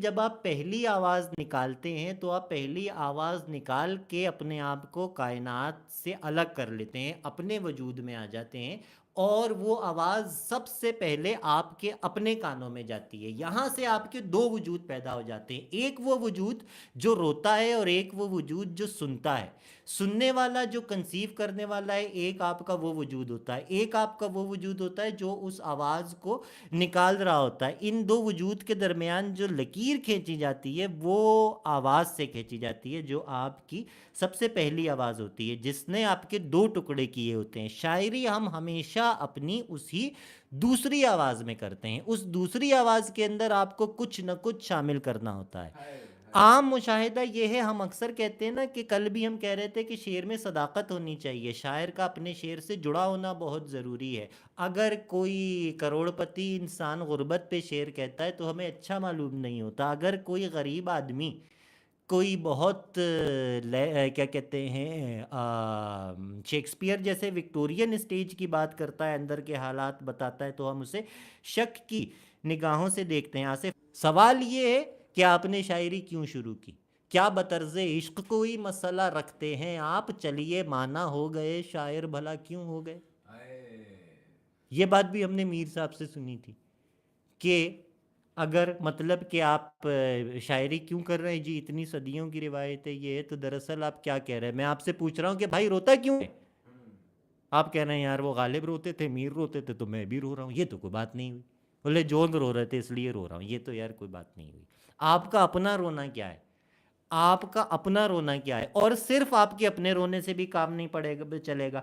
جب آپ پہلی آواز نکالتے ہیں تو آپ پہلی آواز نکال کے اپنے آپ کو کائنات سے الگ کر لیتے ہیں، اپنے وجود میں آ جاتے ہیں، اور وہ آواز سب سے پہلے آپ کے اپنے کانوں میں جاتی ہے۔ یہاں سے آپ کے دو وجود پیدا ہو جاتے ہیں، ایک وہ وجود جو روتا ہے اور ایک وہ وجود جو سنتا ہے۔ سننے والا جو کنسیو کرنے والا ہے، ایک آپ کا وہ وجود ہوتا ہے، ایک آپ کا وہ وجود ہوتا ہے جو اس آواز کو نکال رہا ہوتا ہے۔ ان دو وجود کے درمیان جو لکیر کھینچی جاتی ہے وہ آواز سے کھینچی جاتی ہے، جو آپ کی سب سے پہلی آواز ہوتی ہے، جس نے آپ کے دو ٹکڑے کیے ہوتے ہیں۔ شاعری ہم ہمیشہ اپنی اسی دوسری آواز میں کرتے ہیں، اس دوسری آواز کے اندر آپ کو کچھ نہ کچھ شامل کرنا ہوتا ہے۔ عام مشاہدہ یہ ہے، ہم اکثر کہتے ہیں نا کہ کل بھی ہم کہہ رہے تھے کہ شعر میں صداقت ہونی چاہیے، شاعر کا اپنے شعر سے جڑا ہونا بہت ضروری ہے۔ اگر کوئی کروڑ پتی انسان غربت پہ شعر کہتا ہے تو ہمیں اچھا معلوم نہیں ہوتا۔ اگر کوئی غریب آدمی کوئی بہت کیا کہتے ہیں شیکسپیئر جیسے وکٹورین اسٹیج کی بات کرتا ہے، اندر کے حالات بتاتا ہے، تو ہم اسے شک کی نگاہوں سے دیکھتے ہیں۔ آصف، سوال یہ ہے کہ آپ نے شاعری کیوں شروع کی؟ کیا بطرز عشق کوئی مسئلہ رکھتے ہیں آپ؟ چلیے مانا ہو گئے شاعر، بھلا کیوں ہو گئے؟ یہ بات بھی ہم نے میر صاحب سے سنی تھی کہ اگر مطلب کہ آپ شاعری کیوں کر رہے ہیں جی، اتنی صدیوں کی روایت ہے یہ ہے، تو دراصل آپ کیا کہہ رہے ہیں؟ میں آپ سے پوچھ رہا ہوں کہ بھائی روتا کیوں ہے؟ آپ کہہ رہے ہیں یار وہ غالب روتے تھے، میر روتے تھے، تو میں بھی رو رہا ہوں، یہ تو کوئی بات نہیں ہوئی۔ بولے جون رو رہے تھے اس لیے رو رہا ہوں، یہ تو یار کوئی بات نہیں ہوئی۔ آپ کا اپنا رونا کیا ہے؟ آپ کا اپنا رونا کیا ہے؟ اور صرف آپ کے اپنے رونے سے بھی کام نہیں پڑے گا، چلے گا۔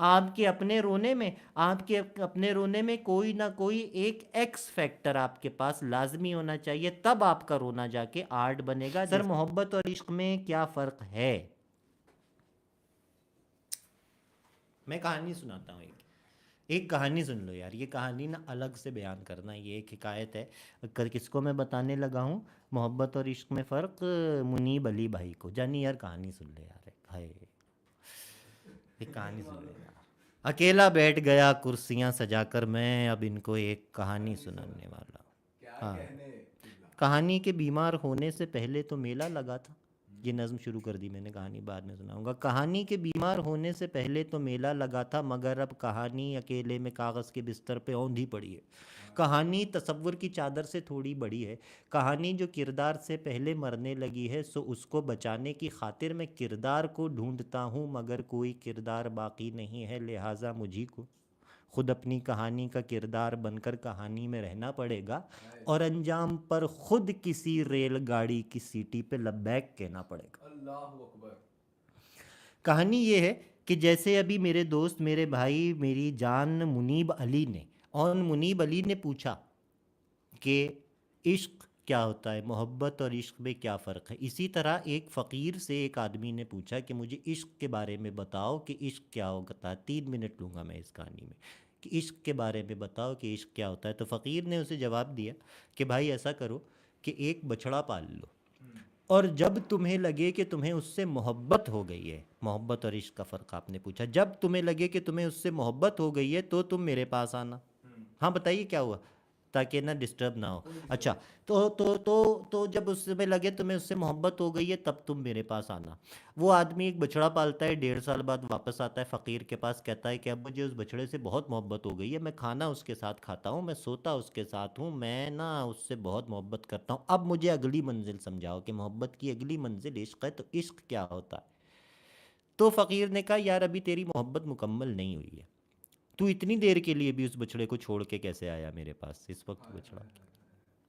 آپ کے اپنے رونے میں، آپ کے اپنے رونے میں کوئی نہ کوئی ایک ایکس فیکٹر آپ کے پاس لازمی ہونا چاہیے، تب آپ کا رونا جا کے آرٹ بنے گا۔ سر، محبت اور عشق میں کیا فرق ہے؟ میں کہانی سناتا ہوں، ایک کہانی سن لو یار، یہ کہانی نا الگ سے بیان کرنا، یہ ایک حکایت ہے۔ کس کو میں بتانے لگا ہوں محبت اور عشق میں فرق؟ منیب علی بھائی کو۔ جانی یار کہانی سن لے یار، ہائے ایک کہانی سن لے یار۔ اکیلا بیٹھ گیا کرسیاں سجا کر میں، اب ان کو ایک کہانی سنانے والا ہوں۔ ہاں، کہانی کے بیمار ہونے سے پہلے تو میلہ لگا تھا۔ یہ نظم شروع کر دی میں نے، کہانی بعد میں سناؤں گا۔ کہانی کے بیمار ہونے سے پہلے تو میلہ لگا تھا، مگر اب کہانی اکیلے میں کاغذ کے بستر پہ اوندھی پڑی ہے۔ کہانی تصور کی چادر سے تھوڑی بڑی ہے۔ کہانی جو کردار سے پہلے مرنے لگی ہے، سو اس کو بچانے کی خاطر میں کردار کو ڈھونڈتا ہوں، مگر کوئی کردار باقی نہیں ہے، لہٰذا مجھے کو خود اپنی کہانی کا کردار بن کر کہانی میں رہنا پڑے گا، اور انجام پر خود کسی ریل گاڑی کی سیٹی پہ لبیک کہنا پڑے گا۔ اللہ اکبر۔ کہانی یہ ہے کہ جیسے ابھی میرے دوست، میرے بھائی، میری جان منیب علی نے، اور منیب علی نے پوچھا کہ عشق کیا ہوتا ہے، محبت اور عشق میں کیا فرق ہے، اسی طرح ایک فقیر سے ایک آدمی نے پوچھا کہ مجھے عشق کے بارے میں بتاؤ کہ عشق کیا ہوتا ہے۔ 3 منٹ لوں گا میں اس کہانی میں کہ عشق کے بارے میں بتاؤ کہ عشق کیا ہوتا ہے۔ تو فقیر نے اسے جواب دیا کہ بھائی ایسا کرو کہ ایک بچڑا پال لو، اور جب تمہیں لگے کہ تمہیں اس سے محبت ہو گئی ہے، محبت اور عشق کا فرق آپ نے پوچھا، جب تمہیں لگے کہ تمہیں اس سے محبت ہو گئی ہے تو تم میرے پاس آنا۔ ہاں بتائیے کیا ہوا، تاکہ نہ ڈسٹرب نہ ہو۔ اچھا، تو جب اس میں لگے تمہیں اس سے محبت ہو گئی ہے تب تم میرے پاس آنا۔ وہ آدمی ایک بچڑا پالتا ہے، 1.5 سال بعد واپس آتا ہے فقیر کے پاس، کہتا ہے کہ اب مجھے اس بچڑے سے بہت محبت ہو گئی ہے، میں کھانا اس کے ساتھ کھاتا ہوں، میں سوتا اس کے ساتھ ہوں، میں نا اس سے بہت محبت کرتا ہوں، اب مجھے اگلی منزل سمجھاؤ کہ محبت کی اگلی منزل عشق ہے، تو عشق کیا ہوتا ہے؟ تو فقیر نے کہا یار ابھی تیری محبت مکمل نہیں ہوئی ہے، تو اتنی دیر کے لیے بھی اس بچڑے کو چھوڑ کے کیسے آیا میرے پاس؟ اس وقت بچڑا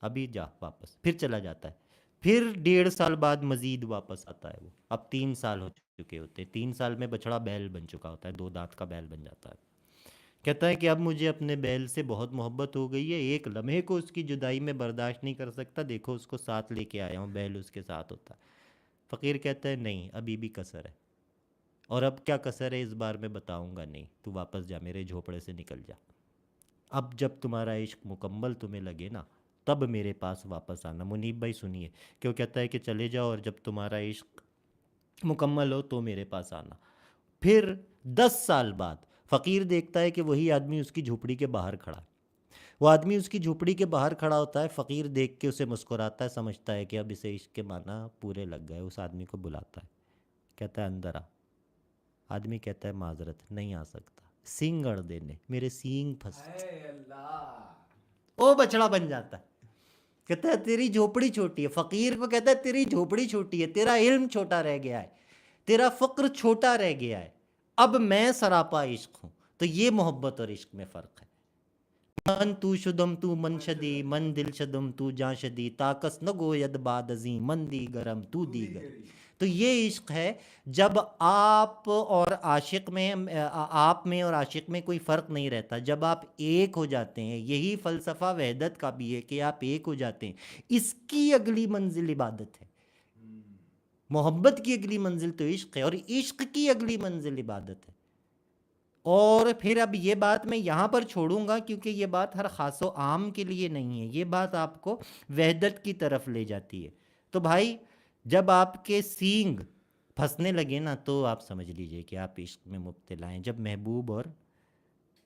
ابھی جا واپس، پھر چلا جاتا ہے، پھر 1.5 سال بعد مزید واپس آتا ہے وہ، اب 3 سال ہو چکے ہوتے ہیں، 3 سال میں بچڑا بیل بن چکا ہوتا ہے، 2 دانت کا بیل بن جاتا ہے۔ کہتا ہے کہ اب مجھے اپنے بیل سے بہت محبت ہو گئی ہے، ایک لمحے کو اس کی جدائی میں برداشت نہیں کر سکتا، دیکھو اس کو ساتھ لے کے آیا ہوں، بیل اس کے ساتھ ہوتا ہے۔ فقیر کہتا ہے نہیں، ابھی بھی کسر ہے، اور اب کیا کسر ہے اس بار میں بتاؤں گا نہیں، تو واپس جا، میرے جھوپڑے سے نکل جا، اب جب تمہارا عشق مکمل تمہیں لگے نا تب میرے پاس واپس آنا۔ منیب بھائی سنیے کیوں کہتا ہے کہ چلے جاؤ اور جب تمہارا عشق مکمل ہو تو میرے پاس آنا۔ پھر 10 سال بعد فقیر دیکھتا ہے کہ وہی آدمی اس کی جھوپڑی کے باہر کھڑا ہے، وہ آدمی اس کی جھوپڑی کے باہر کھڑا ہوتا ہے، فقیر دیکھ کے اسے مسکراتا ہے، سمجھتا ہے کہ اب اسے عشق کے معنی پورے لگ گئے، اس آدمی کو بلاتا ہے، کہتا ہے اندر آ۔ آدمی کہتا ہے معذرت نہیں آ سکتا، سینگ گڑ دینے، میرے سینگ پھنس، اے اللہ، وہ بچڑا بن جاتا ہے، کہتا ہے تیری جھوپڑی چھوٹی ہے، فقیر کو کہتا ہے تیری جھوپڑی چھوٹی ہے، تیرا علم چھوٹا رہ گیا ہے، تیرا فقر چھوٹا رہ گیا ہے، اب میں سراپا عشق ہوں۔ تو یہ محبت اور عشق میں فرق ہے۔ من تو شدم تو من شدی، من دل شدم تو جاں شدی، تاکس نہ گوید باد ازیں، من دی گرم تو دی گری۔ تو یہ عشق ہے جب آپ اور عاشق میں، آپ میں اور عاشق میں کوئی فرق نہیں رہتا، جب آپ ایک ہو جاتے ہیں۔ یہی فلسفہ وحدت کا بھی ہے کہ آپ ایک ہو جاتے ہیں۔ اس کی اگلی منزل عبادت ہے۔ محبت کی اگلی منزل تو عشق ہے، اور عشق کی اگلی منزل عبادت ہے۔ اور پھر اب یہ بات میں یہاں پر چھوڑوں گا، کیونکہ یہ بات ہر خاص و عام کے لیے نہیں ہے، یہ بات آپ کو وحدت کی طرف لے جاتی ہے۔ تو بھائی جب آپ کے سینگ پھنسنے لگے نا، تو آپ سمجھ لیجئے کہ آپ عشق میں مبتلا ہیں، جب محبوب اور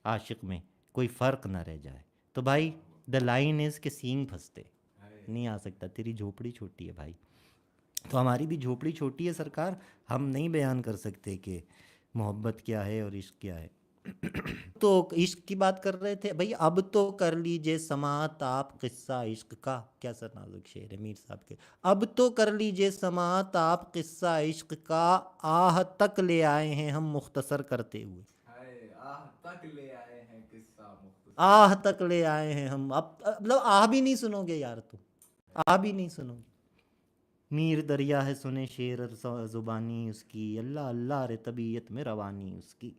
عاشق میں کوئی فرق نہ رہ جائے۔ تو بھائی دا لائن از کہ سینگ پھنستے نہیں آ سکتا، تیری جھوپڑی چھوٹی ہے بھائی۔ تو ہماری بھی جھوپڑی چھوٹی ہے سرکار، ہم نہیں بیان کر سکتے کہ محبت کیا ہے اور عشق کیا ہے۔ تو عشق کی بات کر رہے تھے بھائی، اب تو کر لیجئے سماعت آپ قصہ عشق کا، کیسا نازک شعر ہے میر صاحب کے۔ اب تو کر لیجئے سماعت آپ قصہ عشق کا، آہ تک لے آئے ہیں ہم مختصر کرتے ہوئے، آہ تک لے آئے ہیں قصہ مختصر، آہ تک لے آئے ہیں ہم۔ اب مطلب آہ بھی نہیں سنو گے یار، تم آہ بھی نہیں سنو گے۔ میر دریا ہے سنے شعر زبانی اس کی، اللہ اللہ رے طبیعت میں روانی اس کی۔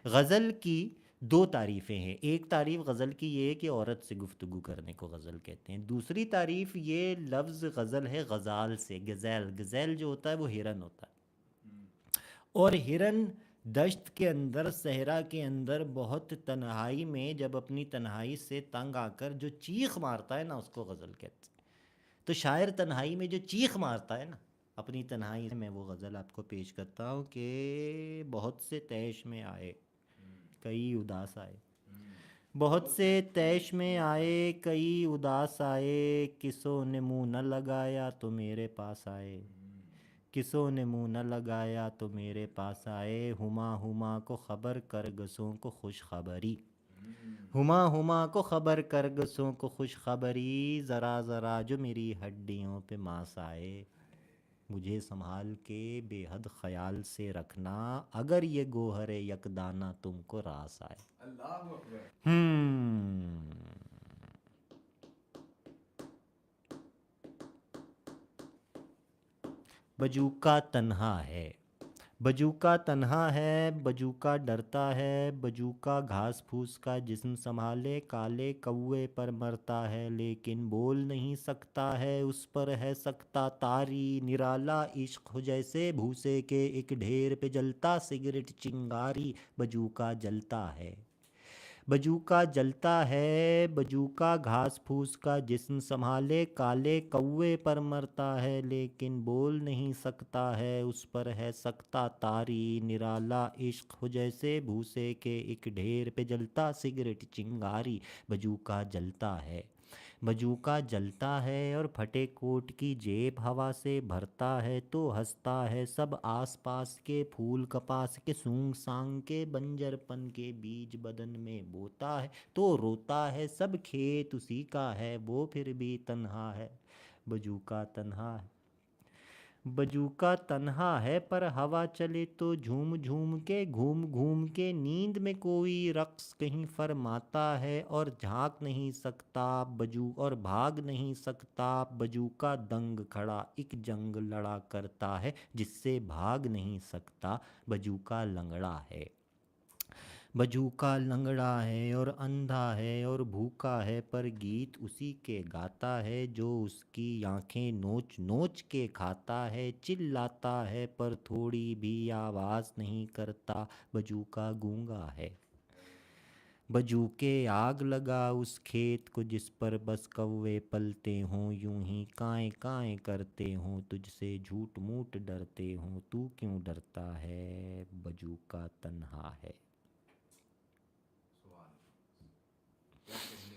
غزل کی دو تعریفیں ہیں، ایک تعریف غزل کی یہ ہے کہ عورت سے گفتگو کرنے کو غزل کہتے ہیں، دوسری تعریف یہ لفظ غزل ہے غزال سے، گزیل، گزیل جو ہوتا ہے وہ ہرن ہوتا ہے، اور ہرن دشت کے اندر، صحرا کے اندر بہت تنہائی میں جب اپنی تنہائی سے تنگ آ کر جو چیخ مارتا ہے نا، اس کو غزل کہتے ہیں۔ تو شاعر تنہائی میں جو چیخ مارتا ہے نا اپنی تنہائی میں، وہ غزل آپ کو پیش کرتا ہوں کہ بہت سے تیش میں آئے کئی اداس آئے، بہت سے تیش میں آئے کئی اداس آئے، کسوں نے منہ نہ لگایا تو میرے پاس آئے، کسوں نے منہ نہ لگایا تو میرے پاس آئے، ہما ہما کو خبر کر گسوں کو خوش خبری، ہما ہما کو خبر کر گسوں کو خوش خبری، ذرا ذرا جو میری ہڈیوں پہ ماس آئے، مجھے سنبھال کے بے حد خیال سے رکھنا، اگر یہ گوہر یک دانہ تم کو راس آئے۔ اللہ اکبر۔ بجوکا تنہا ہے، بجوکا تنہا ہے، بجوکا ڈرتا ہے، بجوکا گھاس پھوس کا جسم سنبھالے، کالے کوے پر مرتا ہے لیکن بول نہیں سکتا ہے، اس پر ہے سکتا تاری، نرالا عشق ہو جیسے بھوسے کے ایک ڈھیر پہ جلتا سگریٹ چنگاری، بجوکا جلتا ہے، بجوکا جلتا ہے، بجوکا گھاس پھوس کا جسم سنبھالے، کالے کوے پر مرتا ہے لیکن بول نہیں سکتا ہے، اس پر ہے سکتا تاری، نرالا عشق ہو جیسے بھوسے کے ایک ڈھیر پہ جلتا سگریٹ چنگاری، بجوکا جلتا ہے، بجوکا جلتا ہے، اور پھٹے کوٹ کی جیب ہوا سے بھرتا ہے تو ہنستا ہے، سب آس پاس کے پھول کپاس کے سونگ سانگ کے بنجر پن کے بیج بدن میں بوتا ہے تو روتا ہے، سب کھیت اسی کا ہے وہ پھر بھی تنہا ہے، بجوکا تنہا ہے، بجوکا تنہا ہے، پر ہوا چلے تو جھوم جھوم کے گھوم گھوم کے، نیند میں کوئی رقص کہیں فرماتا ہے، اور جھانک نہیں سکتا اور بھاگ نہیں سکتا، بجوکا دنگ کھڑا ایک جنگ لڑا کرتا ہے، جس سے بھاگ نہیں سکتا، بجوکا لنگڑا ہے، بجوکا لنگڑا ہے اور اندھا ہے اور بھوکا ہے، پر گیت اسی کے گاتا ہے جو اس کی آنکھیں نوچ نوچ کے کھاتا ہے، چلاتا ہے پر تھوڑی بھی آواز نہیں کرتا، بجوکا گونگا ہے، بجوکے آگ لگا اس کھیت کو جس پر بس کوے پلتے ہوں، یوں ہی کائیں کائیں کرتے ہوں، تجھ سے جھوٹ موٹ ڈرتے ہوں، تو کیوں ڈرتا ہے، بجوکا تنہا ہے۔ کیا کہنے